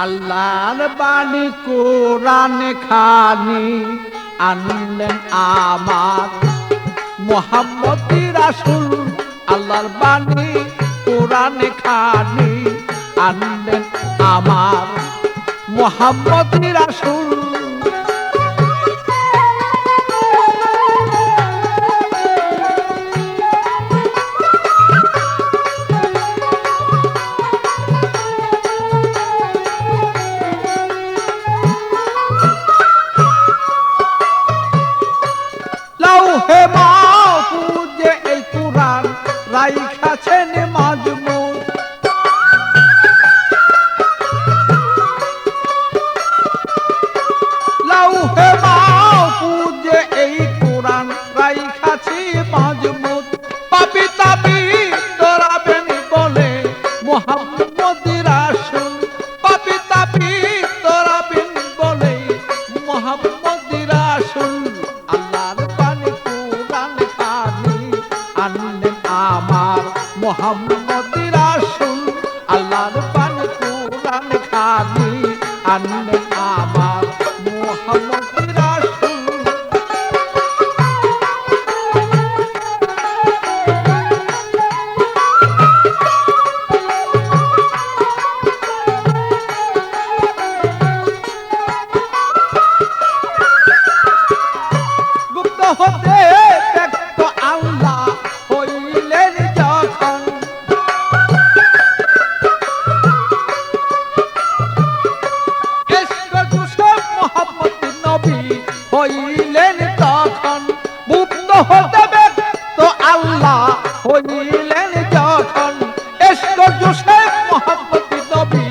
আল্লাহর বাণী কোরআন খানি আনলেন আমার মুহাম্মদ রাসূল। আল্লাহর বাণী কোরআন খানি আনলেন আমার মুহাম্মদ রাসূল। লৌহে মাহফুজে এই কুরআন রাইখাছেন মাজমুন। লৌহে মাহফুজে এই কুরআন রাইখাছি মাজমুন। পাপী তাপী তোরাবেন বলে মুহাম্মদ রাসূল। পাপী তাপী তোরাবেন বলে মুহাম্মদ রাসূল। আল্লাহর বাণী কোরআন খানি আনলেন আমার মুহাম্মদ রাসূল। আল্লাহর বাণী কোরআন খানি আনলেন আমার মুহাম্মদ রাসূল। গুপ্ত হতে ব্যক্ত আল্লাহ হইলেন যখন। ইশক জুসেফ মুহাম্মদ নবী হইলেন তখন। গুপ্ত হতে ব্যক্ত আল্লাহ হইলেন যখন। ইশক জুসেফ মুহাম্মদ নবী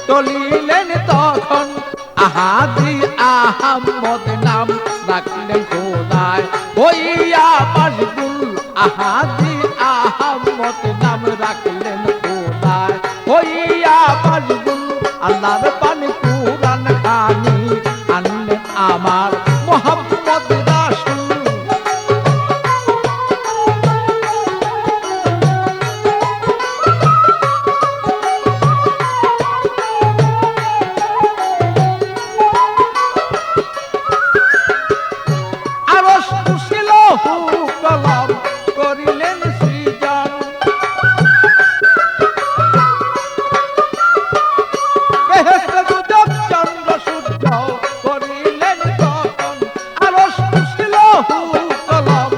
চলিলেন তখন। আহাদি আহমদ নাম রাখলেন খোদায় হইয়া মশগুল। আহাদি আহমদ নাম রাখলেন খোদায় হইয়া মশগুল। আল্লাহর বাণী কোরআন খানি আনলেন আমার মুহাম্মদ রাসূল। আরশ কুরসি লৌহ কলম করিলেন সৃজন। বেহেশত দুজক চন্দ্র সূর্য করিলেন তখন। আরশ কুরসি লৌহ কলম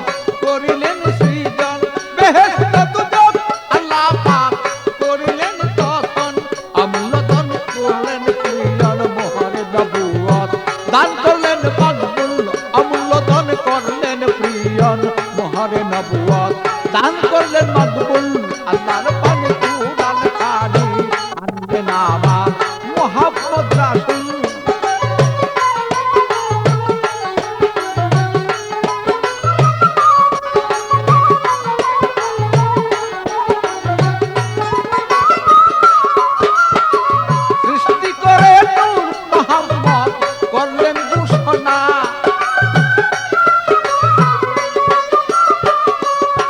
করিলেন সৃজন। বেহেশত দুজক আল্লাহ পাক করিলেন তখন। অমূল্যধন করলেন প্রিয়ন মোহরে নবুয়ত দান করলেন মকবুল। অমূল্যধন করলেন প্রিয়ন মোহরে নবুয়ত দান করলেন মকবুল। আল্লাহর বাণী কোরআন খানি আনলেন আমার মুহাম্মদ রাসূল। সৃষ্টি করে নূর মুহাম্মদ করলেন ঘোষণা।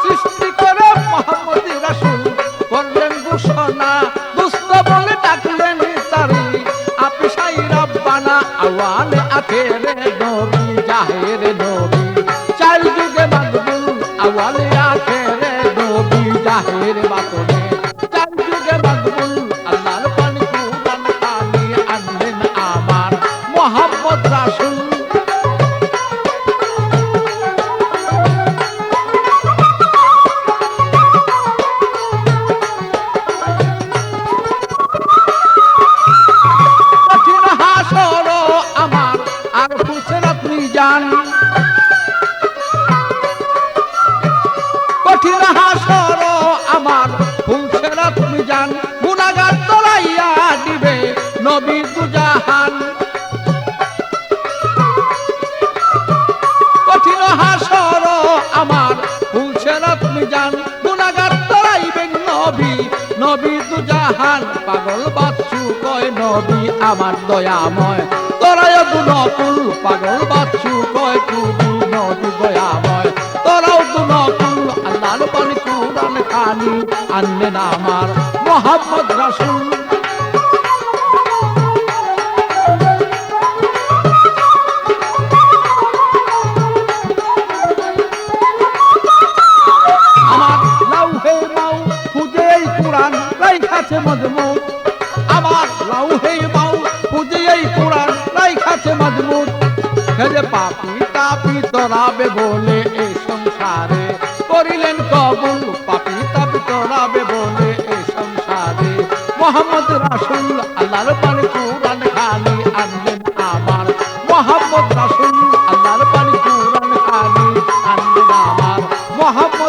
সৃষ্টি করে মুহাম্মদ রাসূল করলেন ঘোষণা। দুষ্ট বলে ডাকলেন তারি আপিসাই রব্বানা। আওয়ালে আখেরে নবী জাহেরে নবী চার যুগে মকবুল। আওয়ালে আখেরে নবী জাহেরে বাতনে চার যুগে মকবুল। আল্লাহর বাণী কোরআন খানি আনলেন আমার মুহাম্মদ রাসূল। কঠিন হাসর আমার আর ফুসরাত মিজান। কঠিন হাসর আমার ফুসরাত মিজান। গুনাহগার তলাইয়া দিবে নবী দুজাহান। কঠিন হাসর আমার ফুসরাত মিজান। গুনাহগার তলাইবেন নবী নবী দুজাহান। পাগল বাচ্চু কয় নবী আমার দয়াময় তোরায় গুণকুল। পাগল বাচ্চু কয় তুমি নবী দয়াময় তোরাও তো নকুল আল্লাহর পানি কুরআন খানি আনলেন আমার মুহাম্মদ রাসূল আমার লাউহে মাহফুজে এই কুরআন রাইখাছে মজমুত আমার লাউহে মাহফুজে এই কুরআন রাইখাছে মজমুত যে পাপি তাপি তরাবে বলে এই সংসারে করিলেন কবুল পাপি তাপি তরাবে বলে এই সংসারে মুহাম্মদ রাসূল আল্লাহর পানি কুরআন খানি আনলেন আমার মুহাম্মদ রাসূল আল্লাহর পানি কুরআন খানি আনলেন আমার মুহাম্মদ